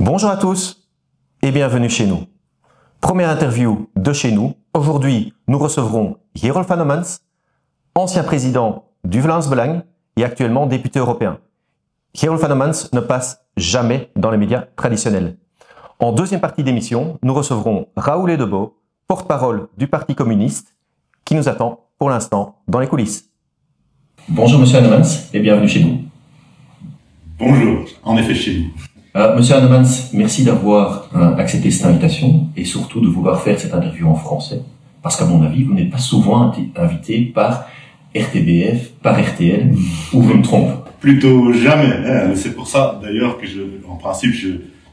Bonjour à tous et bienvenue chez nous. Première interview de chez nous. Aujourd'hui, nous recevrons Gerolf Annemans, ancien président du Vlaams Belang et actuellement député européen. Gerolf Annemans ne passe jamais dans les médias traditionnels. En deuxième partie d'émission, nous recevrons Raoul Edebo, porte-parole du Parti communiste, qui nous attend pour l'instant dans les coulisses. Bonjour Monsieur Annemans et bienvenue chez nous. Bonjour, en effet chez nous. Monsieur Annemans, merci d'avoir accepté cette invitation et surtout de vouloir faire cette interview en français. Parce qu'à mon avis, vous n'êtes pas souvent invité par RTBF, par RTL, ou je me trompe? Plutôt jamais. C'est pour ça d'ailleurs que en principe,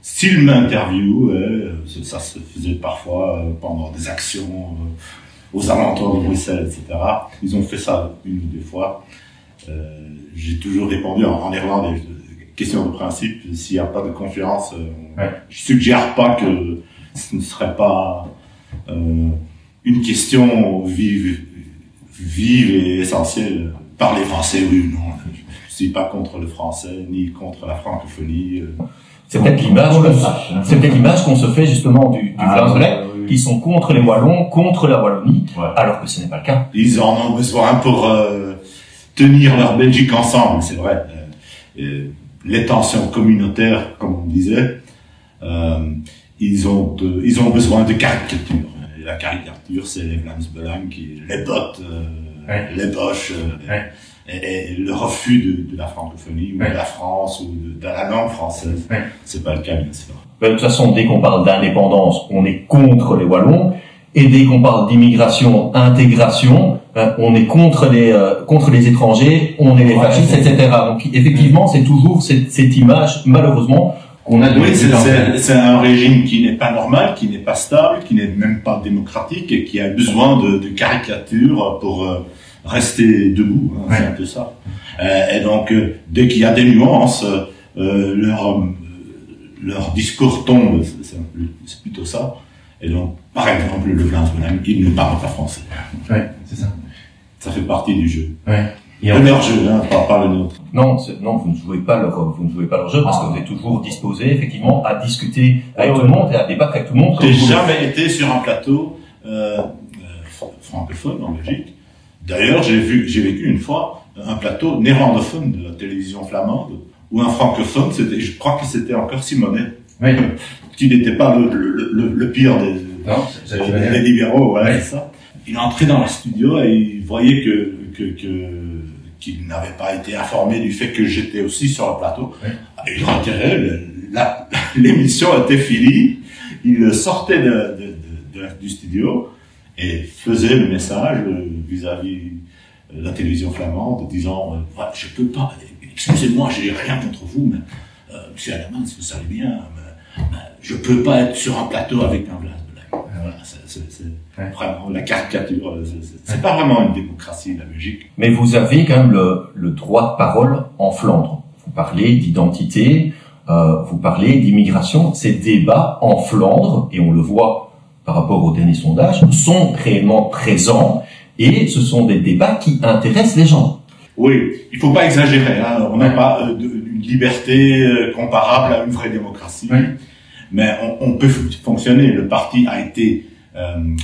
s'ils m'interviewent, ça se faisait parfois pendant des actions aux alentours de Bruxelles, etc. Ils ont fait ça une ou deux fois. J'ai toujours répondu en irlandais. Question de principe, s'il n'y a pas de confiance, je suggère pas que ce ne serait pas une question vive et essentielle. Parler français, oui ou non. Je suis pas contre le français, ni contre la francophonie. C'est peut-être l'image qu'on se fait justement du Vlaams Belang, qui sont contre les Wallons, contre la Wallonie, alors que ce n'est pas le cas. Ils en ont besoin pour tenir leur Belgique ensemble, c'est vrai. Les tensions communautaires, comme on disait, ils ont besoin de caricature. Et la caricature, c'est les Vlaams Belang, les bottes, les boches, et le refus de la francophonie, ou de la France, ou de la langue française. C'est pas le cas, bien sûr. De toute façon, dès qu'on parle d'indépendance, on est contre les Wallons, et dès qu'on parle d'immigration, intégration, on est contre les étrangers, on est les fascistes, etc. Donc effectivement, c'est toujours cette image, malheureusement, qu'on a de... Oui, c'est un régime qui n'est pas normal, qui n'est pas stable, qui n'est même pas démocratique et qui a besoin de caricatures pour rester debout. C'est un peu ça. Et donc, dès qu'il y a des nuances, leur discours tombe. C'est plutôt ça. Et donc, par exemple, le Vlaams Belang, il ne parle pas français. C'est ça. Ça fait partie du jeu. Leur jeu, pas le nôtre. Non, vous ne jouez pas leur jeu parce que vous êtes toujours disposé, effectivement, à discuter avec tout le monde et à débattre avec tout le monde. J'ai jamais été sur un plateau francophone en Belgique. D'ailleurs, j'ai vécu une fois un plateau néerlandophone de la télévision flamande où un francophone, je crois que c'était encore Simonet. Oui. Qui n'était pas le pire des libéraux, voilà, c'est ça. Il entrait dans le studio et il voyait qu'il n'avait pas été informé du fait que j'étais aussi sur le plateau. Et il retirait, l'émission était finie, il sortait du studio et faisait le message vis-à-vis de la télévision flamande, disant je peux pas, excusez-moi, j'ai rien contre vous, mais Monsieur Annemans, vous savez bien, je peux pas être sur un plateau avec un Vlaams Belang. Voilà, c'est vraiment la caricature. C'est pas vraiment une démocratie, la Belgique. Mais vous avez quand même le droit de parole en Flandre. Vous parlez d'identité, vous parlez d'immigration. Ces débats en Flandre, et on le voit par rapport aux derniers sondages, sont réellement présents et ce sont des débats qui intéressent les gens. Oui, il faut pas exagérer. On n'a pas une liberté comparable à une vraie démocratie. Mais on peut fonctionner. Le parti a été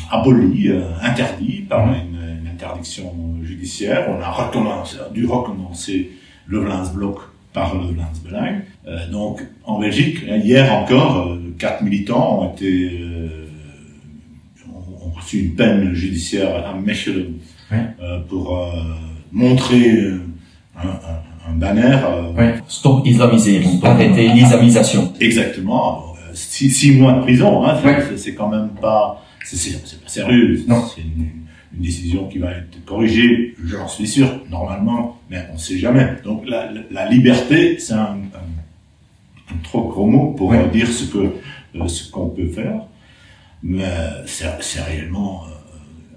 aboli, interdit par une interdiction judiciaire. On a dû recommencer le Vlaams Blok par le Vlaams Belang. Donc, en Belgique, hier encore, 4 militants ont reçu une peine judiciaire à Mechelen pour montrer un banner. Stop islamisering, arrêtez l'islamisation. Exactement. 6 mois de prison, c'est quand même pas, c'est pas sérieux. C'est une décision qui va être corrigée, j'en suis sûr, normalement, mais on sait jamais. Donc la liberté, c'est un trop gros mot pour dire ce qu'on peut faire, mais c'est réellement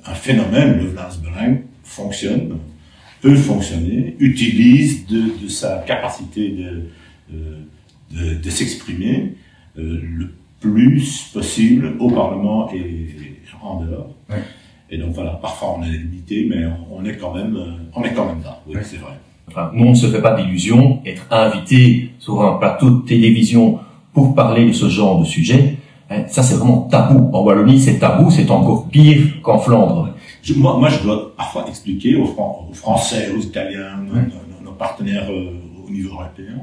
un phénomène. Le Vlaams Belang fonctionne, peut fonctionner, utilise de sa capacité de s'exprimer le plus possible au Parlement et en dehors. Et donc voilà, parfois on est limité, mais on est quand même là. Oui, c'est vrai. Enfin, nous, on ne se fait pas d'illusions. Être invité sur un plateau de télévision pour parler de ce genre de sujet, ça c'est vraiment tabou. En Wallonie, c'est tabou, c'est encore pire qu'en Flandre. Moi, je dois parfois expliquer aux Français, aux Italiens, nos partenaires au niveau européen,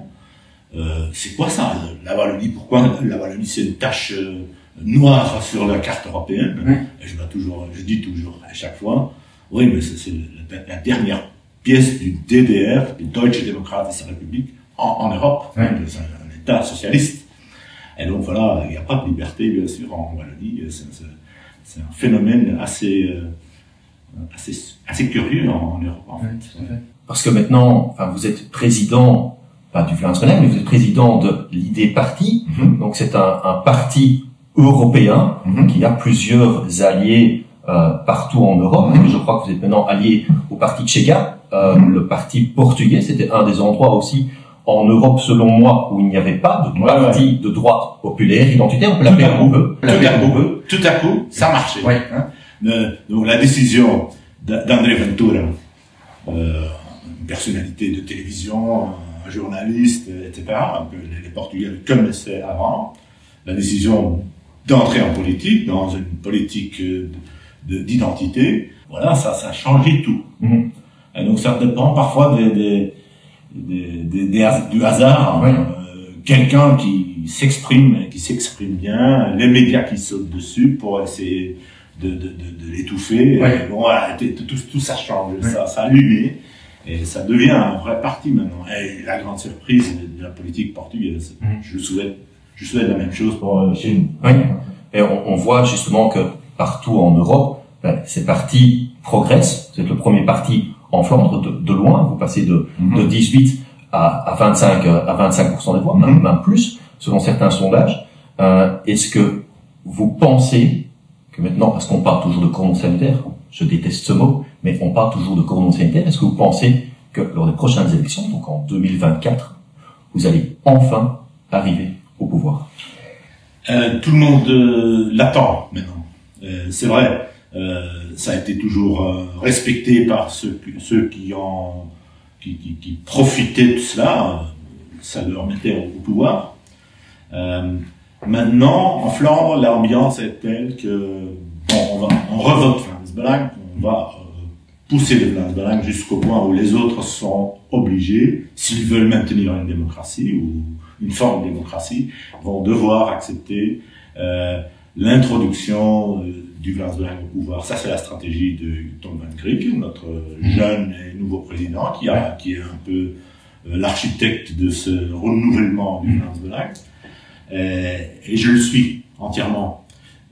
c'est quoi ça, la Wallonie? Pourquoi la Wallonie c'est une tache noire sur la carte européenne? Et je dis toujours à chaque fois, oui, mais c'est la dernière pièce du DDR, du Deutsche Demokratische Republik, en Europe. C'est un État socialiste. Et donc voilà, il n'y a pas de liberté, bien sûr, en Wallonie. C'est un phénomène assez curieux en Europe, en fait. Parce que maintenant, enfin, vous êtes président, pas du Vlaams Belang, mais vous êtes président de l'ID Parti. Donc c'est un parti européen qui a plusieurs alliés partout en Europe. Je crois que vous êtes maintenant allié au parti Tchega, le parti portugais. C'était un des endroits aussi en Europe, selon moi, où il n'y avait pas de parti de droite populaire, identitaire. On peut l'appeler comme on veut. Tout à coup, ça marchait. Donc la décision d'André Ventura, une personnalité de télévision, un journaliste, etc., que les Portugais connaissaient avant, la décision d'entrer en politique, dans une politique d'identité, voilà, ça a changé tout. Et donc ça dépend parfois du hasard. Quelqu'un qui s'exprime bien, les médias qui sautent dessus pour essayer de l'étouffer. Bon, voilà, tout ça change, ça a allumé, et ça devient un vrai parti maintenant. Et la grande surprise de la politique portugaise, je souhaite la même chose pour chez nous. Et on voit justement que partout en Europe, ces partis progressent. Vous êtes le premier parti en Flandre de loin. Vous passez de 18 à 25% des voix, même plus, selon certains sondages. Est-ce que vous pensez que maintenant, parce qu'on parle toujours de cordon sanitaire, je déteste ce mot, mais on parle toujours de cordon sanitaire, est-ce que vous pensez que lors des prochaines élections, donc en 2024, vous allez enfin arriver au pouvoir? Tout le monde l'attend maintenant. C'est vrai, ça a été toujours respecté par ceux qui profitaient de cela, ça leur mettait au pouvoir. Maintenant, en Flandre, l'ambiance est telle que on revote Vlaams Belang, on va pousser le Vlaams Belang jusqu'au point où les autres sont obligés, s'ils veulent maintenir une démocratie ou une forme de démocratie, vont devoir accepter l'introduction du Vlaams Belang au pouvoir. Ça, c'est la stratégie de Tom van Grieken, notre jeune et nouveau président, qui est un peu l'architecte de ce renouvellement du Vlaams Belang. Et je le suis entièrement.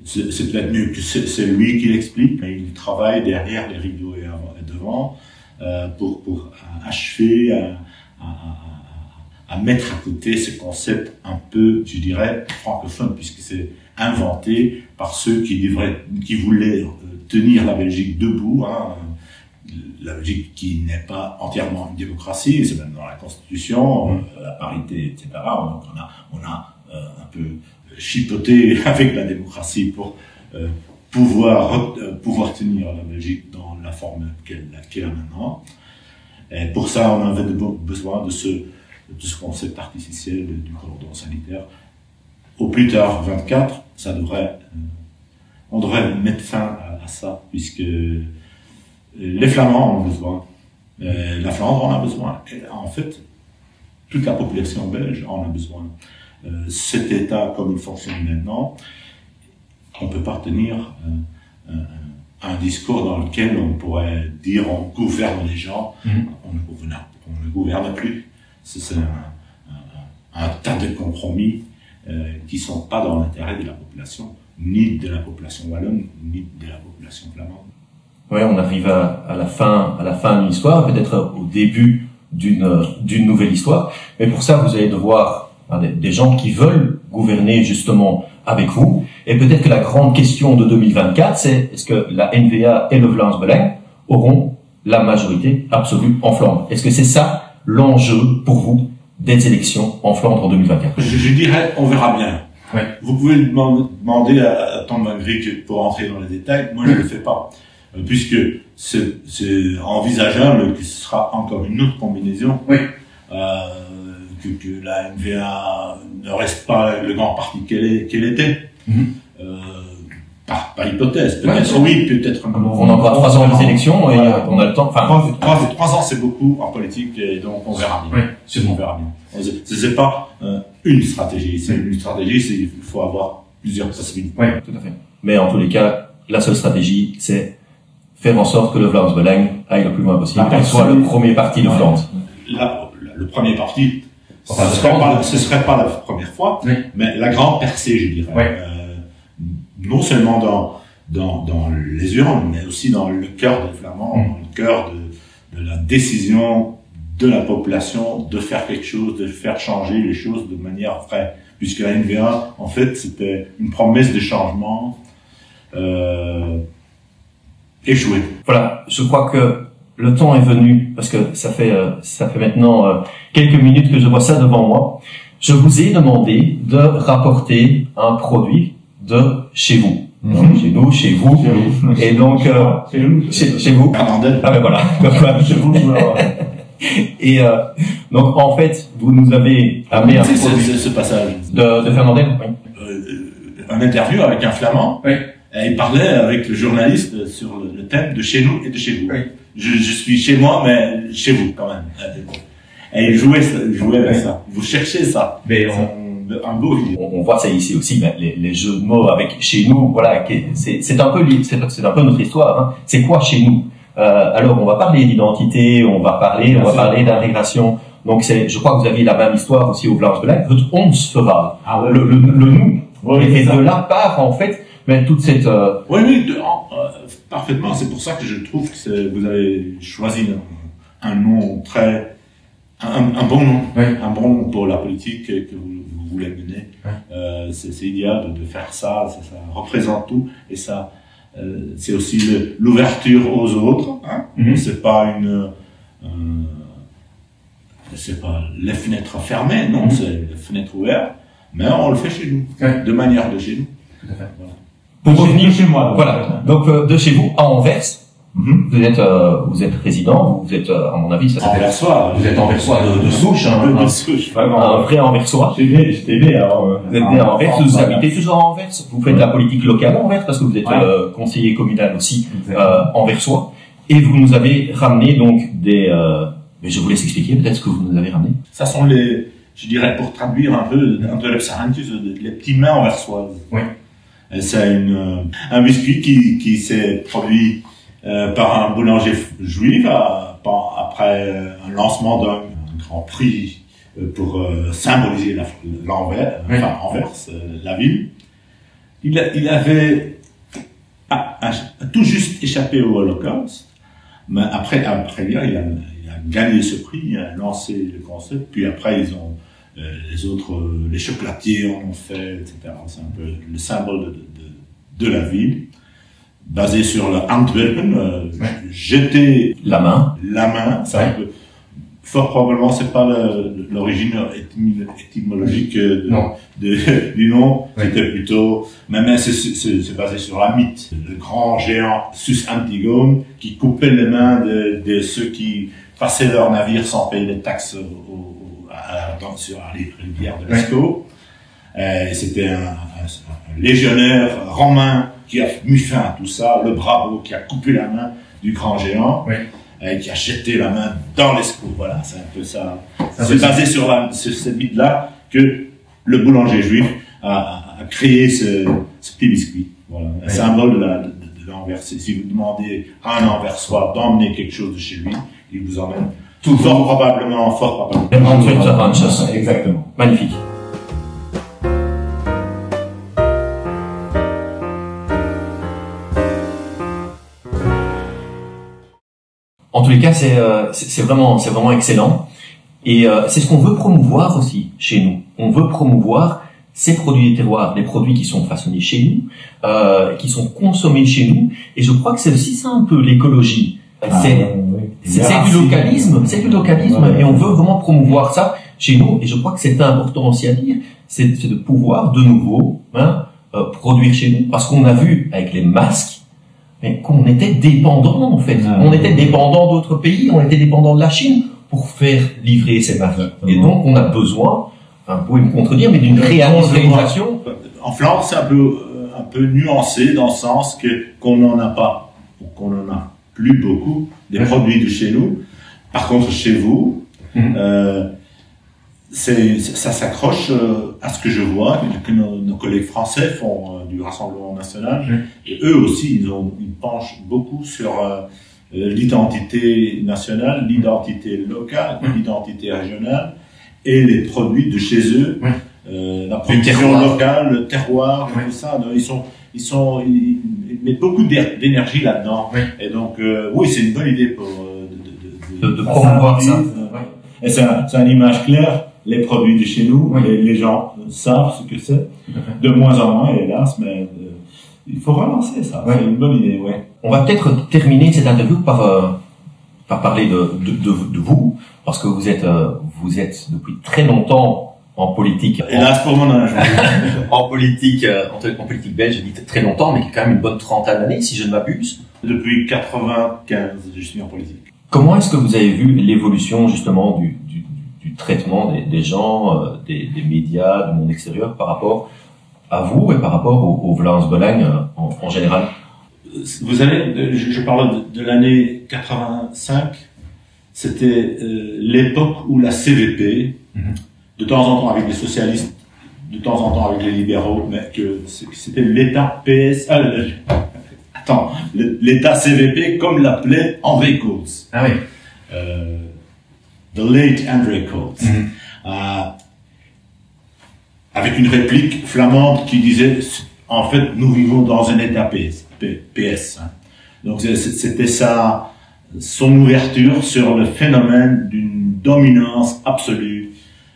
C'est peut-être mieux que c'est lui qui l'explique, mais il travaille derrière les rideaux et devant pour achever à mettre à côté ce concept un peu, je dirais, francophone, puisque c'est inventé par ceux qui voulaient tenir la Belgique debout, la Belgique qui n'est pas entièrement une démocratie, c'est même dans la Constitution, la parité, etc. Donc on a un peu chipoté avec la démocratie pour pouvoir tenir la Belgique dans la forme qu'elle a maintenant. Et pour ça, on avait besoin de ce concept artificiel du cordon sanitaire. Au plus tard, 24, on devrait mettre fin à ça, puisque les Flamands en ont besoin, la Flandre en a besoin, et en fait, toute la population belge en a besoin. Cet État, comme il fonctionne maintenant, on peut pas tenir un discours dans lequel on pourrait dire on gouverne les gens, on ne gouverne plus. C'est un tas de compromis qui sont pas dans l'intérêt de la population, ni de la population wallonne, ni de la population flamande. Oui, on arrive à la fin d'une histoire, peut-être au début d'une nouvelle histoire. Mais pour ça, vous allez devoir des gens qui veulent gouverner justement avec vous. Et peut-être que la grande question de 2024, c'est est-ce que la NVA et le Vlaams Belang auront la majorité absolue en Flandre? Est-ce que c'est ça l'enjeu pour vous des élections en Flandre en 2024? Je dirais, on verra bien. Vous pouvez demander à Tom van Grieken pour entrer dans les détails. Moi, je ne le fais pas. Puisque c'est envisageable que ce sera encore une autre combinaison. Que la NVA ne reste pas le grand parti qu'elle était. Par hypothèse, peut-être oui, peut-être. On a encore 3 ans les élections et on a le temps. Enfin, 3 ans c'est beaucoup en politique et donc on verra bien. On verra bien. C'est pas une stratégie. C'est une stratégie, il faut avoir plusieurs possibilités. Oui, tout à fait. Mais en tous les cas, la seule stratégie, c'est faire en sorte que le Vlaams Belang aille le plus loin possible, qu'elle soit le premier parti de Flandre. Le premier parti, ce serait pas la première fois, mais la grande percée, je dirais. Non seulement dans les urnes, mais aussi dans le cœur des Flamands, dans le cœur de la décision de la population de faire quelque chose, de faire changer les choses de manière vraie. Puisque la NVA, en fait, c'était une promesse de changement échouée. Voilà, je crois que le temps est venu, parce que ça fait maintenant quelques minutes que je vois ça devant moi. Je vous ai demandé de rapporter un produit de chez vous. Donc, chez nous, chez vous. Et donc, chez vous. Ah ben voilà. Chez vous. Et donc, en fait, vous nous avez amené un produit ce passage de Fernandel. Un interview avec un Flamand. Et il parlait avec le journaliste sur le thème de chez nous et de chez vous. Je suis chez moi, mais chez vous quand même. Et il jouait avec ça. Vous cherchez ça. Mais un beau livre. On voit ça ici aussi, mais les jeux de mots avec chez nous, voilà, c'est un peu notre histoire. Hein. C'est quoi chez nous? Alors, on va parler d'identité, on va parler d'intégration. Donc, je crois que vous aviez la même histoire aussi au Vlaams Belang. Votre on se fera. Le nous. Et de là part, en fait, mais toute cette... Oui, parfaitement. C'est pour ça que je trouve que vous avez choisi un nom un bon nom. Un bon nom pour la politique que vous voulez mener. C'est idéal de faire ça représente tout, et ça, c'est aussi l'ouverture aux autres, hein. C'est pas c'est pas les fenêtres fermées, non, c'est les fenêtres ouvertes, mais on le fait chez nous, de manière de chez nous. Tout à fait. Voilà. Pour revenir chez moi. Voilà. Donc, de chez vous à Anvers. Vous êtes résident, vous êtes, à mon avis, ça s'appelle... Anversois. Vous êtes Anversois de souche, hein. De souche, vraiment. Un vrai Anversois. J'étais né, alors. Vous êtes né à Anvers, vous habitez toujours à Anvers. Vous faites de la politique locale à Anvers, parce que vous êtes conseiller communal aussi, anversois. Et vous nous avez ramené donc mais je vous laisse expliquer peut-être ce que vous nous avez ramené. Ça sont je dirais, pour traduire un peu les petits mains anversoises. Oui. C'est un biscuit qui s'est produit par un boulanger juif après un lancement d'un grand prix pour symboliser Anvers, la ville. Il avait tout juste échappé au Holocauste, mais après il a gagné ce prix, il a lancé le concept, puis après les chocolatiers en ont fait, etc. C'est un peu le symbole de la ville, basé sur le Antwerpen, jeter la main, c'est un peu, fort probablement c'est pas l'origine étymologique du nom, c'était plutôt, mais c'est basé sur la mythe, le grand géant Sus Antigone qui coupait les mains de ceux qui passaient leur navire sans payer les taxes sur la rivière de l'Escaut. C'était un légionnaire romain qui a mis fin à tout ça, le bravo qui a coupé la main du grand géant, et qui a jeté la main dans l'Escaut. Voilà, c'est un peu ça. C'est basé sur cette mythe-là que le boulanger juif a créé ce petit biscuit. Voilà, un symbole de l'Anvers. Si vous demandez à un Anversois d'emmener quelque chose de chez lui, il vous emmène fort probablement. Exactement. Magnifique. En tous les cas, c'est vraiment excellent. Et c'est ce qu'on veut promouvoir aussi chez nous. On veut promouvoir ces produits des terroirs, les produits qui sont façonnés chez nous, qui sont consommés chez nous. Et je crois que c'est aussi ça un peu l'écologie. C'est du localisme, et on veut vraiment promouvoir ça chez nous. Et je crois que c'est important aussi à dire, c'est de pouvoir de nouveau produire chez nous, parce qu'on a vu avec les masques qu'on était dépendant en fait. On était dépendant d'autres pays, on était dépendant de la Chine pour faire livrer ces masques. Et donc on a besoin enfin, vous pouvez me contredire, mais d'une réalisation. En Flandre, c'est un peu nuancé dans le sens qu'on n'en a pas, qu'on en a plus beaucoup des produits de chez nous. Par contre, chez vous, ça s'accroche à ce que je vois que nos collègues français font du Rassemblement national. Et eux aussi, ils penchent beaucoup sur l'identité nationale, l'identité locale, l'identité régionale et les produits de chez eux, la production locale, le terroir, tout ça. Donc, ils mettent beaucoup d'énergie là-dedans. Et donc, oui, c'est une bonne idée pour de promouvoir ça. Et c'est une image claire. Les produits de chez nous, les gens savent ce que c'est, de moins en moins, hélas, mais il faut relancer ça. C'est une bonne idée, On va peut-être terminer cette interview par parler de vous, parce que vous êtes depuis très longtemps en politique. Hélas pour mon âge. en politique belge, je dis très longtemps, mais quand même une bonne trentaine d'années, si je ne m'abuse. Depuis 95, je suis en politique. Comment est-ce que vous avez vu l'évolution justement du traitement des gens, des médias, du monde extérieur par rapport à vous et par rapport au Vlaams Belang en général? Vous savez, je parle de l'année 85, c'était l'époque où la CVP, de temps en temps avec les socialistes, de temps en temps avec les libéraux, mais que c'était l'État PS... l'État CVP comme l'appelait André Coates. Ah oui. The late André Coates. Avec une réplique flamande qui disait, en fait, nous vivons dans un État PS. Donc c'était ça, son ouverture sur le phénomène d'une dominance absolue,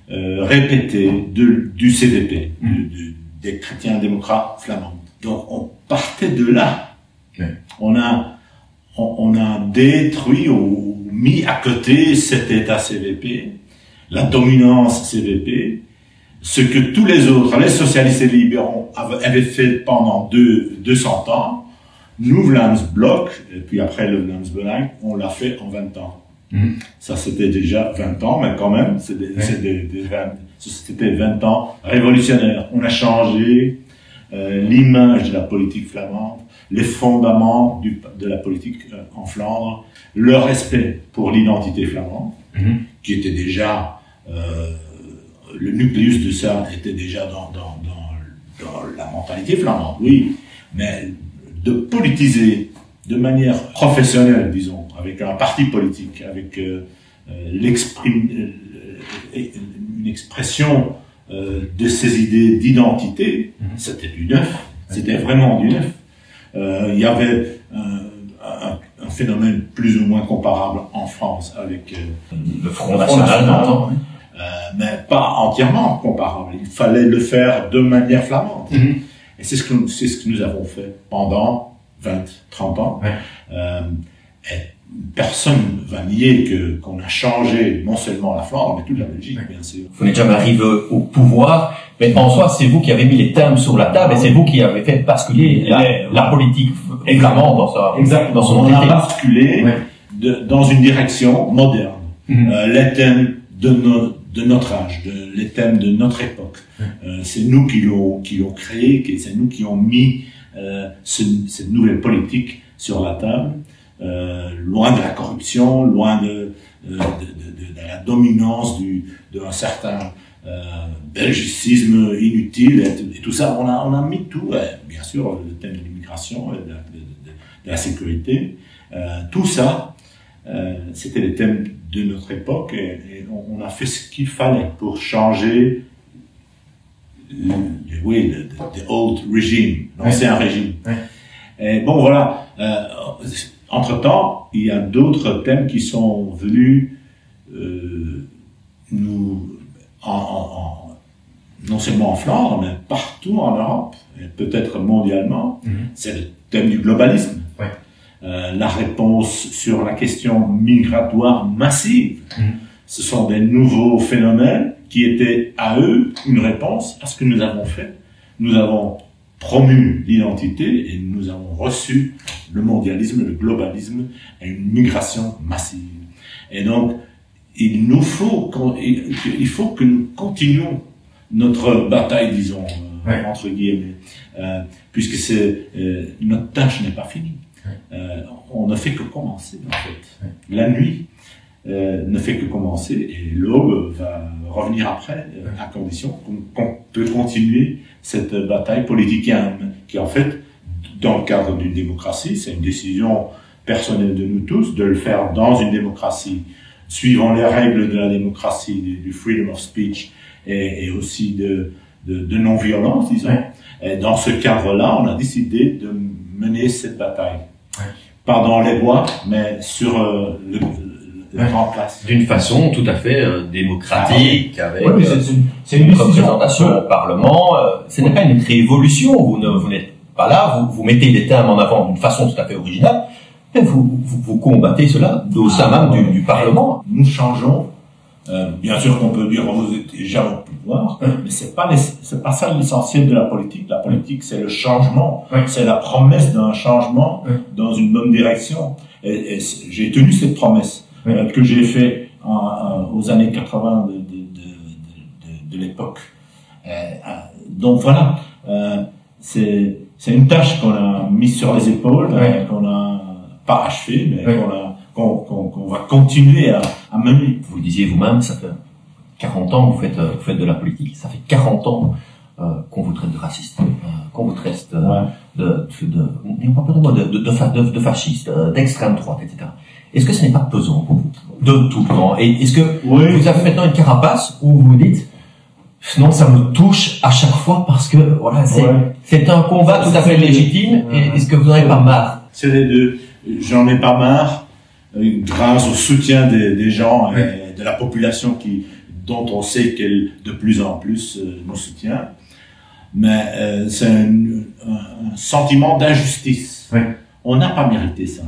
répétée du CVP, des chrétiens démocrates flamands. Donc on partait de là. On a détruit ou mis à côté cet État CVP, la dominance CVP, ce que tous les autres, les socialistes et les libéraux, avaient fait pendant 200 ans. Nous, Vlaams Bloc, et puis après le Vlaams Belang, on l'a fait en 20 ans. Ça, c'était déjà 20 ans, mais quand même, c'était 20 ans révolutionnaires. On a changé l'image de la politique flamande, les fondaments de la politique en Flandre, le respect pour l'identité flamande, qui était déjà, le nucléus de ça était déjà dans la mentalité flamande, oui, mais de politiser de manière professionnelle, disons, avec un parti politique, avec une expression de ces idées d'identité, c'était du neuf, c'était vraiment du neuf. Il y avait un phénomène plus ou moins comparable en France avec le Front National, mais pas entièrement comparable. Il fallait le faire de manière flamande. Et c'est ce que nous avons fait pendant 20, 30 ans. Et personne va nier qu'on a changé non seulement la Flandre, mais toute la Belgique, bien sûr. Vous n'êtes jamais arrivé au pouvoir, mais en soi, c'est vous qui avez mis les thèmes sur la table et c'est vous qui avez fait basculer la politique flamande dans son entité. On a basculé dans une direction moderne. Les thèmes de notre âge, les thèmes de notre époque. C'est nous qui l'ont créé, c'est nous qui ont mis cette nouvelle politique sur la table. Loin de la corruption, loin de la dominance d'un certain belgicisme inutile et tout ça. On a mis tout, bien sûr, le thème de l'immigration, de la sécurité, tout ça, c'était les thèmes de notre époque et on a fait ce qu'il fallait pour changer the old regime, l'ancien régime. Et bon, voilà. Entre-temps, il y a d'autres thèmes qui sont venus non seulement en Flandre, mais partout en Europe, et peut-être mondialement. C'est le thème du globalisme. La réponse sur la question migratoire massive. Ce sont des nouveaux phénomènes qui étaient à eux une réponse à ce que nous avons fait. Nous avons promu l'identité et nous avons reçu le mondialisme, le globalisme et une migration massive. Et donc, il faut que nous continuions notre bataille, disons, entre guillemets, puisque notre tâche n'est pas finie. On ne fait que commencer, en fait. La nuit ne fait que commencer et l'aube va revenir après, à condition qu'on peut continuer cette bataille politique qui, en fait, dans le cadre d'une démocratie, c'est une décision personnelle de nous tous, de le faire dans une démocratie, suivant les règles de la démocratie, du freedom of speech et aussi de non-violence, disons. Et dans ce cadre-là, on a décidé de mener cette bataille. Pas dans les bois, mais sur la grande place. D'une façon tout à fait démocratique, avec c'est une représentation au Parlement. Ce n'est pas une révolution, vous n'êtes pas là, vous mettez des thèmes en avant d'une façon tout à fait originale, mais vous combattez cela au sein même du Parlement. Nous changeons. Bien sûr qu'on peut dire vous êtes déjà au pouvoir, mais c'est pas ça l'essentiel de la politique. La politique, c'est le changement, c'est la promesse d'un changement dans une bonne direction. Et j'ai tenu cette promesse que j'ai fait aux années 80 de l'époque. Donc voilà, c'est une tâche qu'on a mise sur les épaules, qu'on a pas achevée, mais qu'on va continuer à mener. Vous le disiez vous-même, ça fait 40 ans que vous faites de la politique. Ça fait 40 ans qu'on vous traite de raciste, qu'on vous traite de fasciste, d'extrême droite, etc. Est-ce que ce n'est pas pesant pour vous de tout le temps? Et est-ce que vous avez maintenant une carapace où vous vous dites non, ça me touche à chaque fois parce que voilà, c'est un combat tout à fait légitime. Et est-ce que vous n'en avez pas marre? C'est les deux. J'en ai pas marre. Grâce au soutien des gens et de la population dont on sait qu'elle de plus en plus nous soutient, mais c'est un sentiment d'injustice. On n'a pas mérité ça.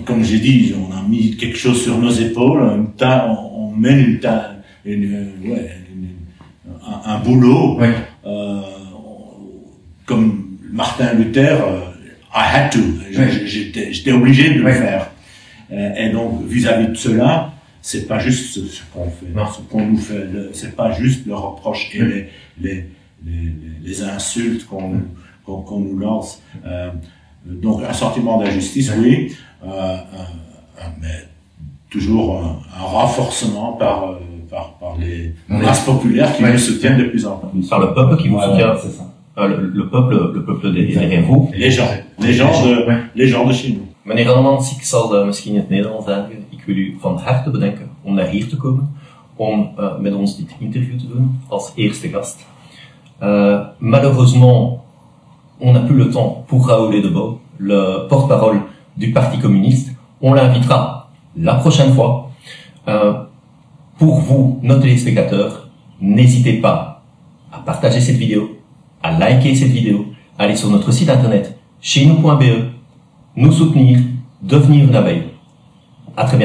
Comme j'ai dit, on a mis quelque chose sur nos épaules, on mène un boulot, comme Martin Luther. I had to. J'étais obligé de le faire. Et donc, vis-à-vis de cela, c'est pas juste ce qu'on fait, ce qu'on nous fait. C'est pas juste le reproche et les insultes qu'on nous lance. Donc, un sentiment d'injustice, oui, mais toujours un renforcement par les masses populaires qui nous soutiennent de plus en plus. Par le peuple qui vous soutient, c'est ça. Le peuple derrière vous. Les gens de chez nous. Meneer Annemans, ik zal misschien in het Nederlands zeggen. Ik wil u van harte bedanken om naar hier te komen, om met ons dit interview te doen als eerste gast. Malheureusement, on n'a plus le temps pour Raoul Edebo, le porte-parole du Parti communiste. On l'invitera la prochaine fois. Pour vous, nos téléspectateurs, n'hésitez pas à partager cette vidéo, à liker cette vidéo, aller sur notre site internet cheznous.be, nous soutenir, devenir une abeille. À très bientôt.